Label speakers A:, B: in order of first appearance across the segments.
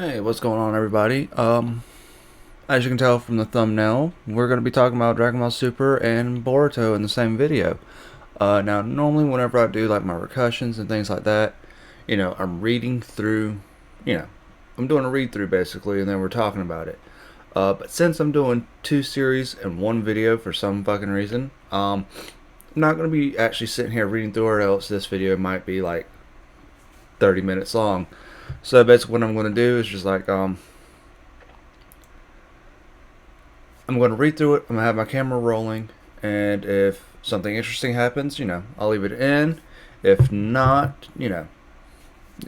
A: Hey, what's going on, everybody? As you can tell from the thumbnail, we're going to be talking about Dragon Ball Super and Boruto in the same video. Now, normally whenever I do like my recussions and things like that, I'm reading through, you know, I'm doing a read through basically, and then we're talking about it. But since I'm doing two series in one video for some fucking reason, I'm not going to be actually sitting here reading through it, or else this video might be like 30 minutes long. So basically, what I'm going to do is just like I'm going to read through it. I'm going to have my camera rolling, and if something interesting happens, I'll leave it in. If not, it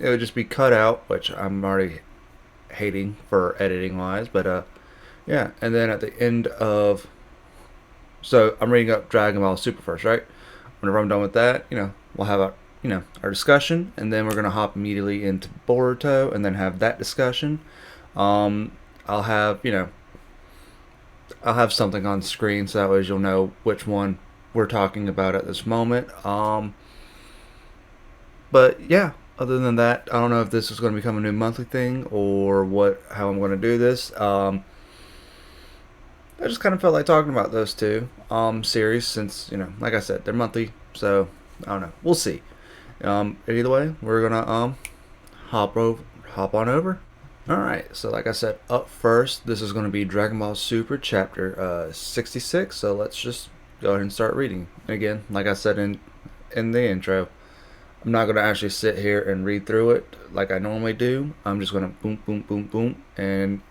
A: would just be cut out, which I'm already hating for editing wise. But yeah. And then at the end of, so I'm reading up Dragon Ball Super first, right? Whenever I'm done with that, we'll have our discussion, and then we're gonna hop immediately into Boruto, and then have that discussion. I'll have I'll have something on screen so that way you'll know which one we're talking about at this moment. But yeah, other than that, I don't know if this is going to become a new monthly thing or how I'm going to do this. I just kind of felt like talking about those two series since like I said, they're monthly, so I don't know. We'll see. Either way, we're gonna hop on over. Alright, so like I said up first, this is going to be Dragon Ball Super Chapter 66, so let's just go ahead and start reading. Again, like I said in the intro, I'm not going to actually sit here and read through it like I normally do. I'm just going to boom, boom, boom, boom, and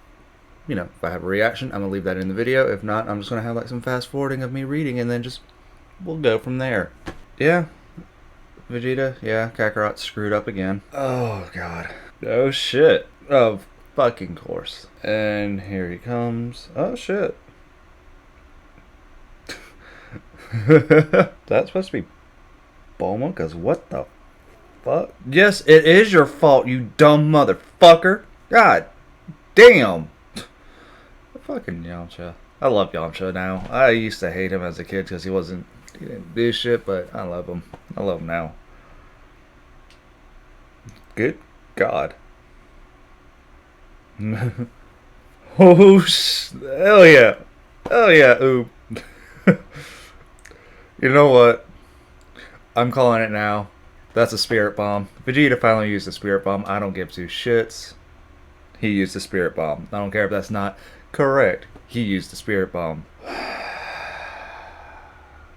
A: if I have a reaction, I'm going to leave that in the video. If not, I'm just going to have like some fast forwarding of me reading, and then we'll go from there. Yeah, Vegeta, yeah, Kakarot's screwed up again. Oh, God. Oh, shit. Of fucking course. And here he comes. Oh shit. That's supposed to be Bulma? Cause what the fuck? Yes, it is your fault, you dumb motherfucker. God damn. Fucking Yamcha. I love Yamcha now. I used to hate him as a kid because he didn't do shit, but I love him. I love him now. Good God. Oh, hell yeah. Hell yeah, ooh. You know what? I'm calling it now. That's a spirit bomb. Vegeta finally used a spirit bomb. I don't give two shits. He used a spirit bomb. I don't care if that's not correct. He used a spirit bomb.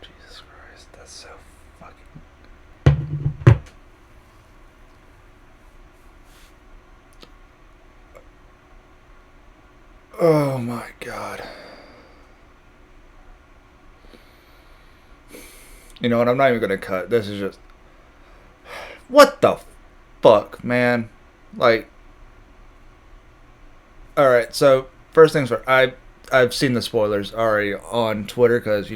A: Jesus Christ, that's so fucking... Oh my God. You know what? I'm not even gonna cut. This is just... What the fuck, man? Like... Alright, so, first things first. I've seen the spoilers already on Twitter, because,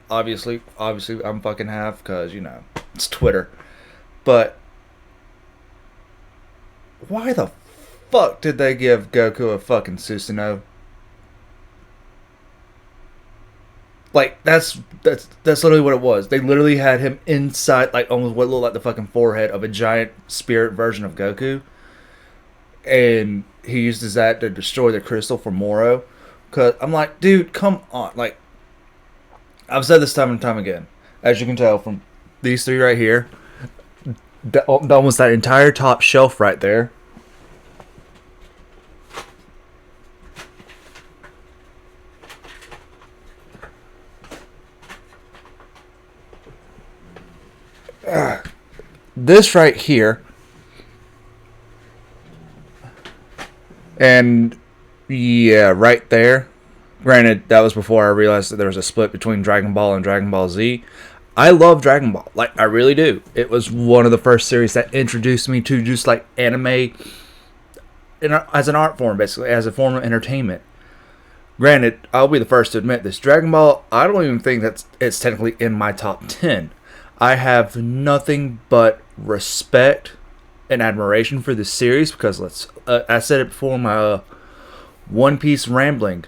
A: obviously, I'm fucking half, because, it's Twitter. But... Why the fuck did they give Goku a fucking Susanoo? Like, that's literally what it was. They literally had him inside, like, almost what looked like the fucking forehead of a giant spirit version of Goku. And he uses that to destroy the crystal for Moro. Cause I'm like, dude, come on. Like, I've said this time and time again. As you can tell from these three right here. Almost that entire top shelf right there. This right here, and yeah, right there. Granted, that was before I realized that there was a split between Dragon Ball and Dragon Ball Z. I love Dragon Ball, like I really do. It was one of the first series that introduced me to just like anime as an art form, basically as a form of entertainment. Granted, I'll be the first to admit this. Dragon Ball, I don't even think it's technically in my top 10. I have nothing but respect and admiration for this series because I said it before in my One Piece rambling.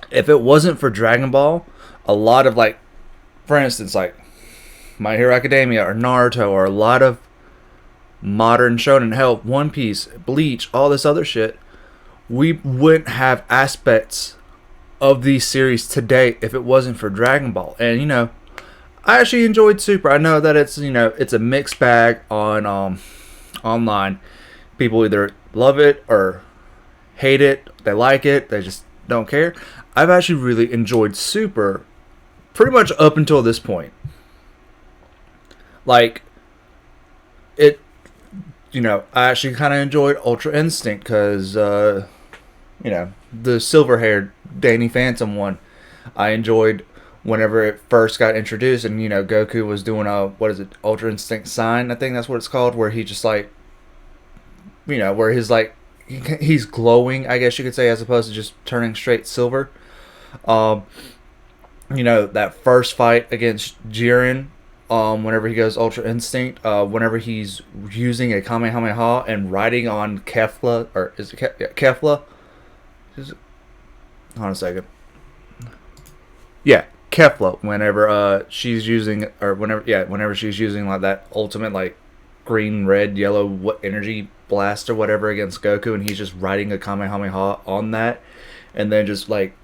A: If it wasn't for Dragon Ball, a lot of like, for instance, like My Hero Academia or Naruto or a lot of modern shonen, hell, One Piece, Bleach, all this other shit, we wouldn't have aspects of these series today if it wasn't for Dragon Ball. And you know, I actually enjoyed Super. I know that it's, you know, it's a mixed bag on online. People either love it or hate it. They like it. They just don't care. I've actually really enjoyed Super pretty much up until this point. Like, it, you know, I actually kind of enjoyed Ultra Instinct because, you know, the silver-haired Danny Phantom one, I enjoyed whenever it first got introduced, and, you know, Goku was doing a, what is it, Ultra Instinct Sign, I think that's what it's called, where he just, like, you know, where his, like, he's glowing, I guess you could say, as opposed to just turning straight silver. You know, that first fight against Jiren, whenever he goes Ultra Instinct, whenever he's using a Kamehameha and riding on Kefla, or is it Kefla? Hold on a second. Yeah, Kefla. Whenever she's using, or whenever she's using like that ultimate like green, red, yellow, what energy blast or whatever against Goku, and he's just riding a Kamehameha on that, and then just like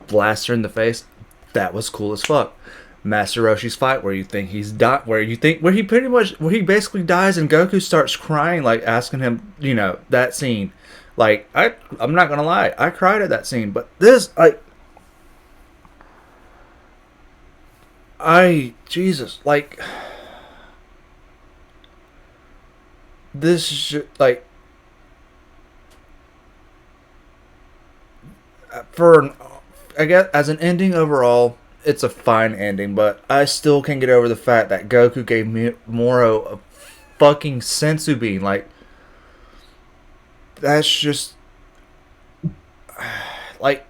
A: blast her in the face. That was cool as fuck. Master Roshi's fight, where you think he's where he basically dies, and Goku starts crying, like asking him, you know, that scene. Like, I'm not gonna lie, I cried at that scene, but this, Jesus, like, this shit, like, I guess, as an ending overall, it's a fine ending, but I still can't get over the fact that Goku gave Moro a fucking senzu bean. Like, that's just, like,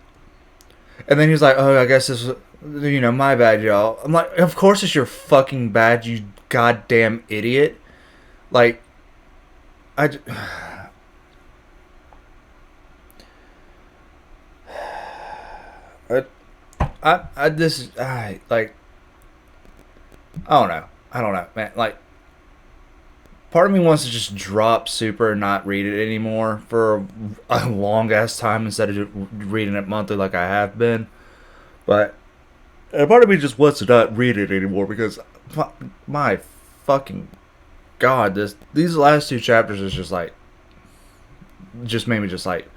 A: and then he's like, oh, I guess this is, you know, my bad, y'all. I'm like, of course it's your fucking bad, you goddamn idiot. Like, I like, I don't know, man. Like, part of me wants to just drop Super and not read it anymore for a long ass time instead of reading it monthly like I have been. But part of me just wants to not read it anymore because my fucking god, these last two chapters is just like, just made me just like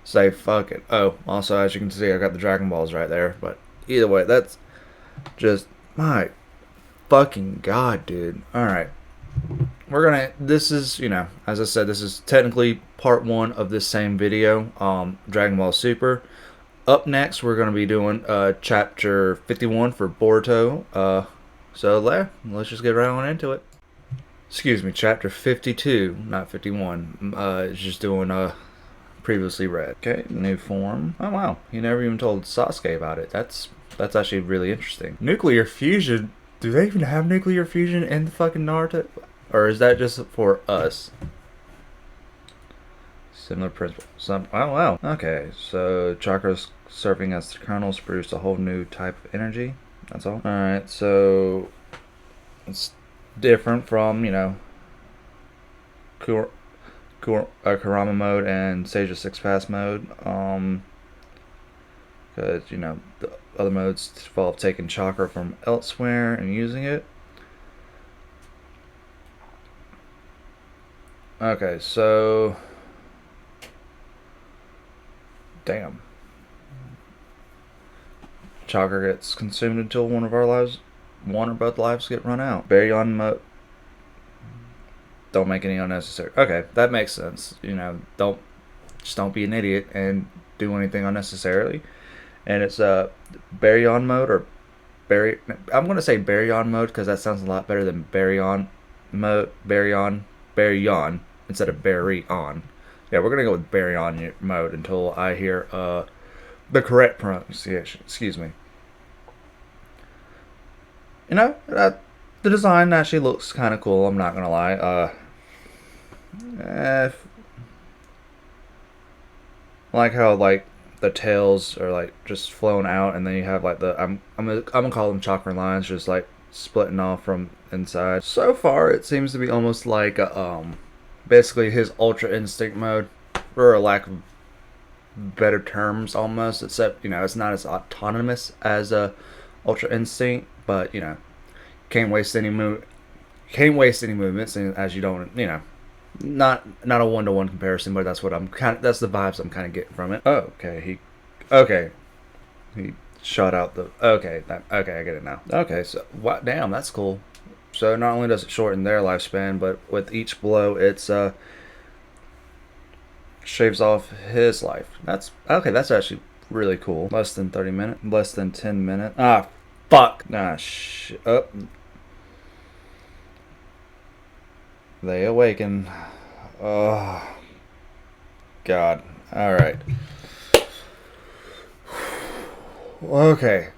A: say fuck it. Oh, also, as you can see, I got the Dragon Balls right there. But either way, that's just my fucking god, dude. Alright. This is, you know, as I said, this is technically part one of this same video, Dragon Ball Super. Up next, we're going to be doing chapter 51 for Boruto. So let's just get right on into it. Excuse me, chapter 52, not 51. It's just doing previously read. Okay, new form. Oh wow, you never even told Sasuke about it. That's actually really interesting. Nuclear fusion. Do they even have nuclear fusion in the fucking Naruto? Or is that just for us? Similar principle. Oh wow. Okay, so chakras serving as the kernels produce a whole new type of energy. That's all. Alright, so it's different from, you know, Kurama mode and Sage of Six Pass mode. Because, you know, the other modes involve taking chakra from elsewhere and using it. Okay, so damn. Chakra gets consumed until one or both lives get run out. Baryon mode. Don't make any unnecessary. Okay, that makes sense. You know, don't be an idiot and do anything unnecessarily. And it's Baryon mode, or I'm gonna say Baryon mode because that sounds a lot better than Baryon mode. Baryon instead of Baryon. Yeah, we're gonna go with Baryon mode until I hear the correct pronunciation. Excuse me. You know, the design actually looks kind of cool. I'm not gonna lie. I like how like the tails are like just flowing out, and then you have like the I'm gonna call them chakra lines, just like splitting off from inside. So far, it seems to be almost like basically his Ultra Instinct mode, for a lack of better terms, almost. Except it's not as autonomous as Ultra Instinct, but can't waste any movements, and as you don't not a 1-to-1 comparison, but that's the vibes I'm kind of getting from it. Oh, okay, he shot out the okay, I get it now. Okay, so what? Damn, that's cool. So not only does it shorten their lifespan, but with each blow, it's shaves off his life. That's okay. That's actually really cool. Less than 30 minutes. Less than 10 minutes. Ah, fuck. Ah, shit. Oh. They awaken. Oh, God. All right. Okay.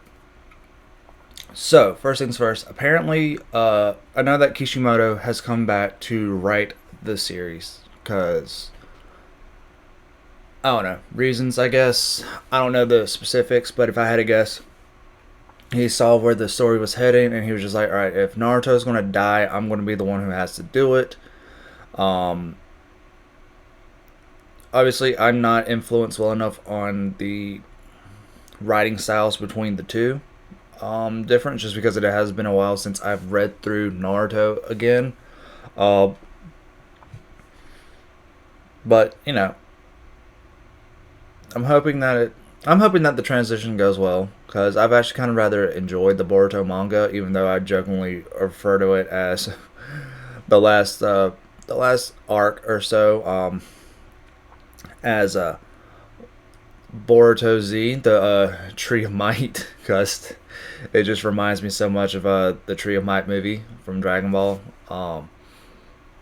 A: So, first things first. Apparently, I know that Kishimoto has come back to write the series because I don't know, reasons, I guess. I don't know the specifics, but if I had to guess, he saw where the story was heading, and he was just like, alright, if Naruto's going to die, I'm going to be the one who has to do it. Obviously, I'm not influenced well enough on the writing styles between the two. Different, just because it has been a while since I've read through Naruto again. But, I'm hoping that the transition goes well, because I've actually kind of rather enjoyed the Boruto manga, even though I jokingly refer to it as the last arc or so, as Boruto Z, the Tree of Might, because it just reminds me so much of the Tree of Might movie from Dragon Ball.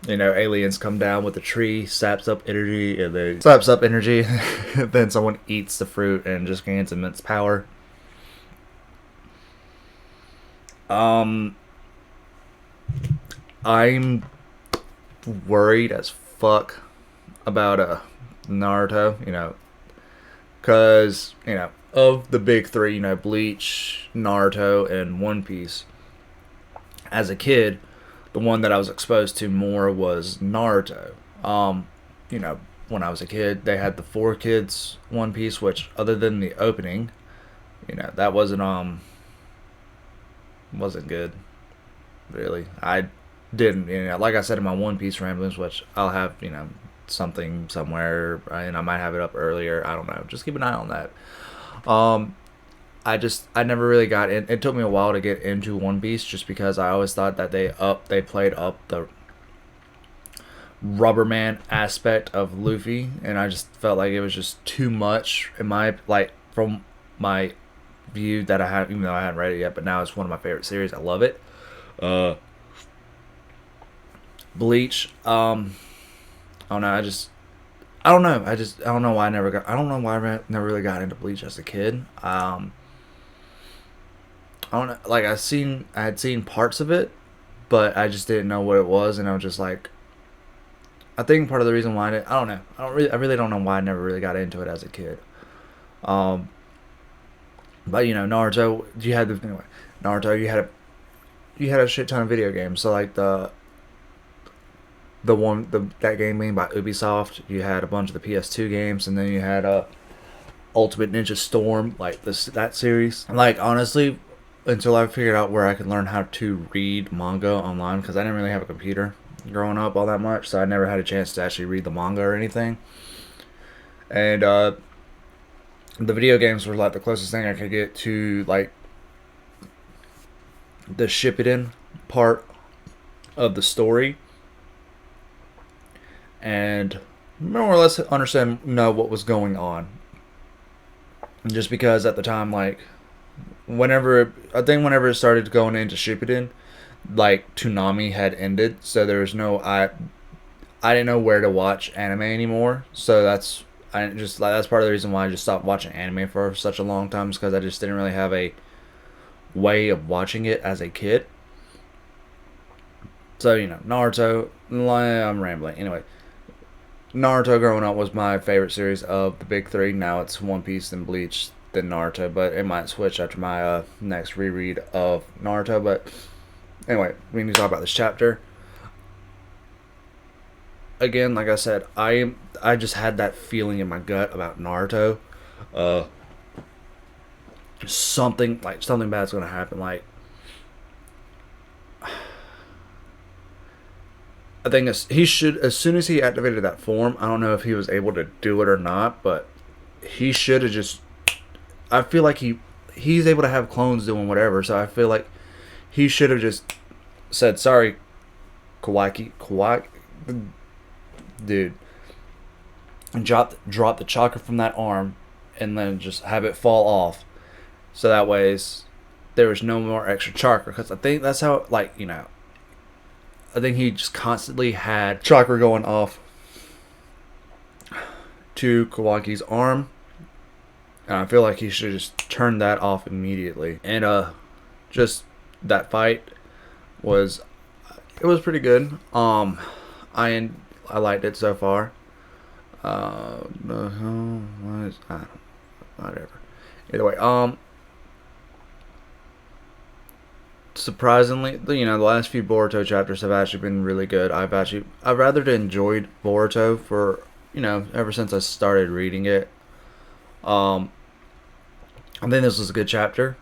A: Aliens come down with a tree, saps up energy, then someone eats the fruit and just gains immense power. I'm worried as fuck about Naruto, because, of the big three, Bleach, Naruto, and One Piece. As a kid, the one that I was exposed to more was Naruto. When I was a kid, they had the 4 Kids One Piece, which, other than the opening, that wasn't good, really. I didn't, like I said in my One Piece ramblings, which I'll have, something somewhere, and I might have it up earlier. I don't know. Just keep an eye on that. I never really got in. It took me a while to get into One Piece, just because I always thought that they played up the Rubberman aspect of Luffy, and I just felt like it was just too much from my view that I had, even though I hadn't read it yet. But now it's one of my favorite series. I love it. Bleach. I don't know. I don't know why I never really got into Bleach as a kid. I don't know. Like, I had seen parts of it, but I just didn't know what it was, and I was just like, I think part of the reason why I don't know. I really don't know why I never really got into it as a kid. But Naruto, you had a shit ton of video games. So like that game made by Ubisoft, you had a bunch of the PS2 games, and then you had Ultimate Ninja Storm, like that series. Like, honestly, until I figured out where I could learn how to read manga online, because I didn't really have a computer growing up all that much, so I never had a chance to actually read the manga or anything. And the video games were like the closest thing I could get to like the Shippuden part of the story, and more or less know what was going on. Just because at the time, like, whenever it started going into Shippuden, like, Toonami had ended, so there was no I didn't know where to watch anime anymore. So that's part of the reason why I just stopped watching anime for such a long time, is because I just didn't really have a way of watching it as a kid. So, Naruto, I'm rambling. Anyway, Naruto growing up was my favorite series of the big three. Now it's One Piece, then Bleach, then Naruto, but it might switch after my next reread of Naruto. But Anyway, we need to talk about this chapter. Again, like I said, I just had that feeling in my gut about Naruto. Uh, something bad's gonna happen. Like, I think he should, as soon as he activated that form. I don't know if he was able to do it or not, but he should have just. I feel like he's able to have clones doing whatever, so I feel like he should have just said sorry, Kawaki, dude, and drop the chakra from that arm, and then just have it fall off, so that way there was no more extra chakra. Because I think that's how, like, I think he just constantly had chakra going off to Kawaki's arm, and I feel like he should just turn that off immediately. And just that fight was pretty good. I liked it so far. Whatever. Either way, surprisingly, the last few Boruto chapters have actually been really good. I've rather enjoyed Boruto for ever since I started reading it. I think this was a good chapter.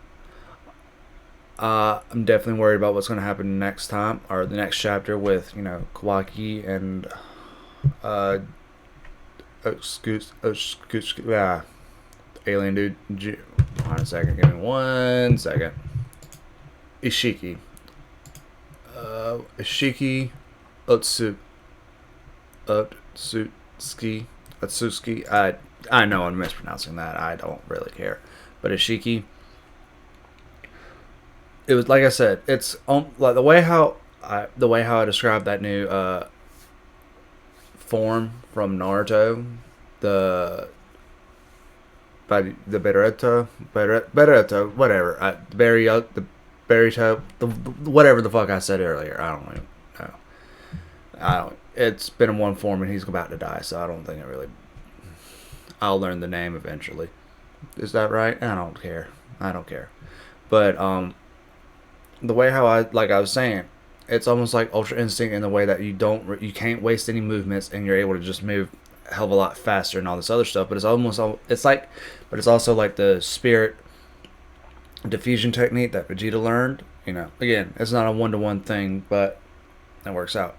A: I'm definitely worried about what's going to happen next time, or the next chapter with Kawaki and alien dude. Hold on a second. Give me 1 second. Ishiki. Ishiki Otsutsuki. I know I'm mispronouncing that. I don't really care. But Ishiki, it was, like I said, it's like the way how I described that new form from Naruto, the Beruto, whatever, the Beruto, the whatever the fuck I said earlier. I don't even know. It's been in one form and he's about to die, so I don't think it really. I'll learn the name eventually. Is that right? I don't care. But the way how I was saying, it's almost like Ultra Instinct in the way that you can't waste any movements and you're able to just move a hell of a lot faster and all this other stuff. But it's also like the spirit diffusion technique that Vegeta learned. Again, it's not a 1-to-1 thing, but it works out.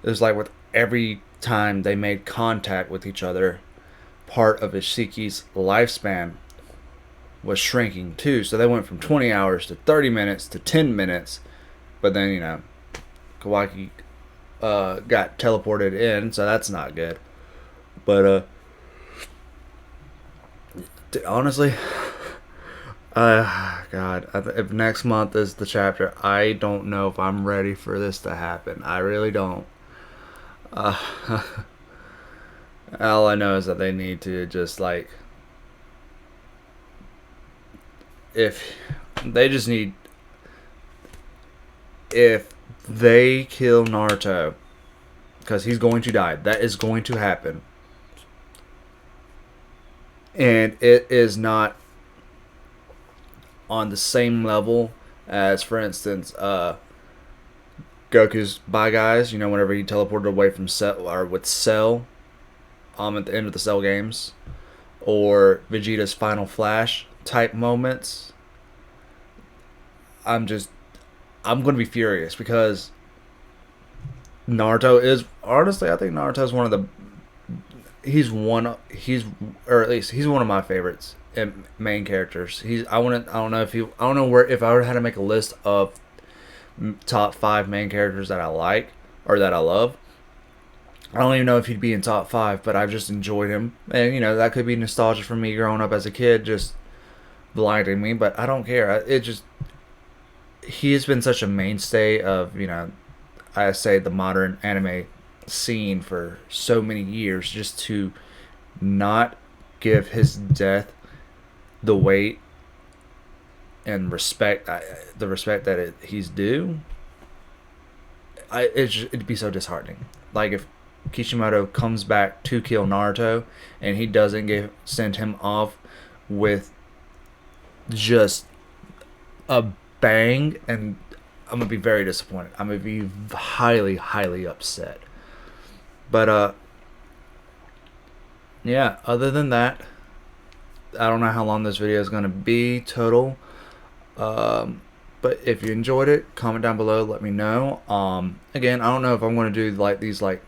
A: It's like with every time they made contact with each other, part of Ishiki's lifespan was shrinking too. So they went from 20 hours to 30 minutes to 10 minutes. But then, Kawaki got teleported in, so that's not good. But honestly, God, if next month is the chapter, I don't know if I'm ready for this to happen. I really don't. All I know is that they need to just if they kill Naruto, because he's going to die. That is going to happen. And it is not on the same level as, for instance, Goku's Bye Guys, whenever he teleported away from Cell, or with Cell, at the end of the Cell games, or Vegeta's Final Flash type moments. I'm going to be furious, because Naruto is, honestly, I think Naruto is one of my favorites and main characters. If I had to make a list of top 5 main characters that I like or that I love, I don't even know if he'd be in top 5, but I've just enjoyed him. And, that could be nostalgia for me growing up as a kid, just blinding me, but I don't care. He has been such a mainstay of, I say the modern anime scene for so many years. Just to not give his death the weight and respect, the respect that he's due, it'd be so disheartening. Like, if Kishimoto comes back to kill Naruto and he doesn't send him off with just a bang, and I'm gonna be very disappointed. I'm gonna be highly, highly upset. But yeah. Other than that, I don't know how long this video is gonna be total. But if you enjoyed it, comment down below. Let me know. Again, I don't know if I'm gonna do like these like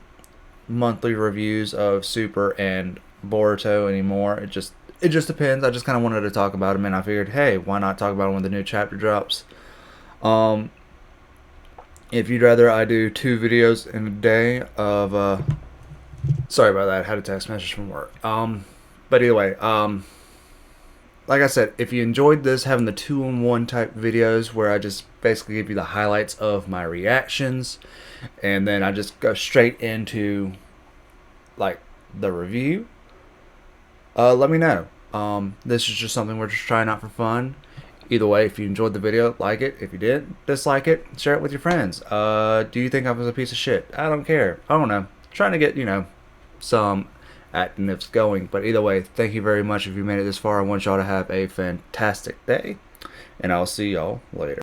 A: monthly reviews of Super and Boruto anymore. It just depends. I just kind of wanted to talk about them, and I figured, hey, why not talk about them when the new chapter drops? If you'd rather I do 2 videos in a day of sorry about that. I had a text message from work. But either way, like I said, if you enjoyed this, having the 2-in-1 type videos where I just basically give you the highlights of my reactions, and then I just go straight into like the review, let me know. This is just something we're just trying out for fun. Either way, if you enjoyed the video, like it. If you did, dislike it. Share it with your friends. Do you think I was a piece of shit? I don't care. I don't know. Trying to get, some activeness going. But either way, thank you very much if you made it this far. I want y'all to have a fantastic day. And I'll see y'all later.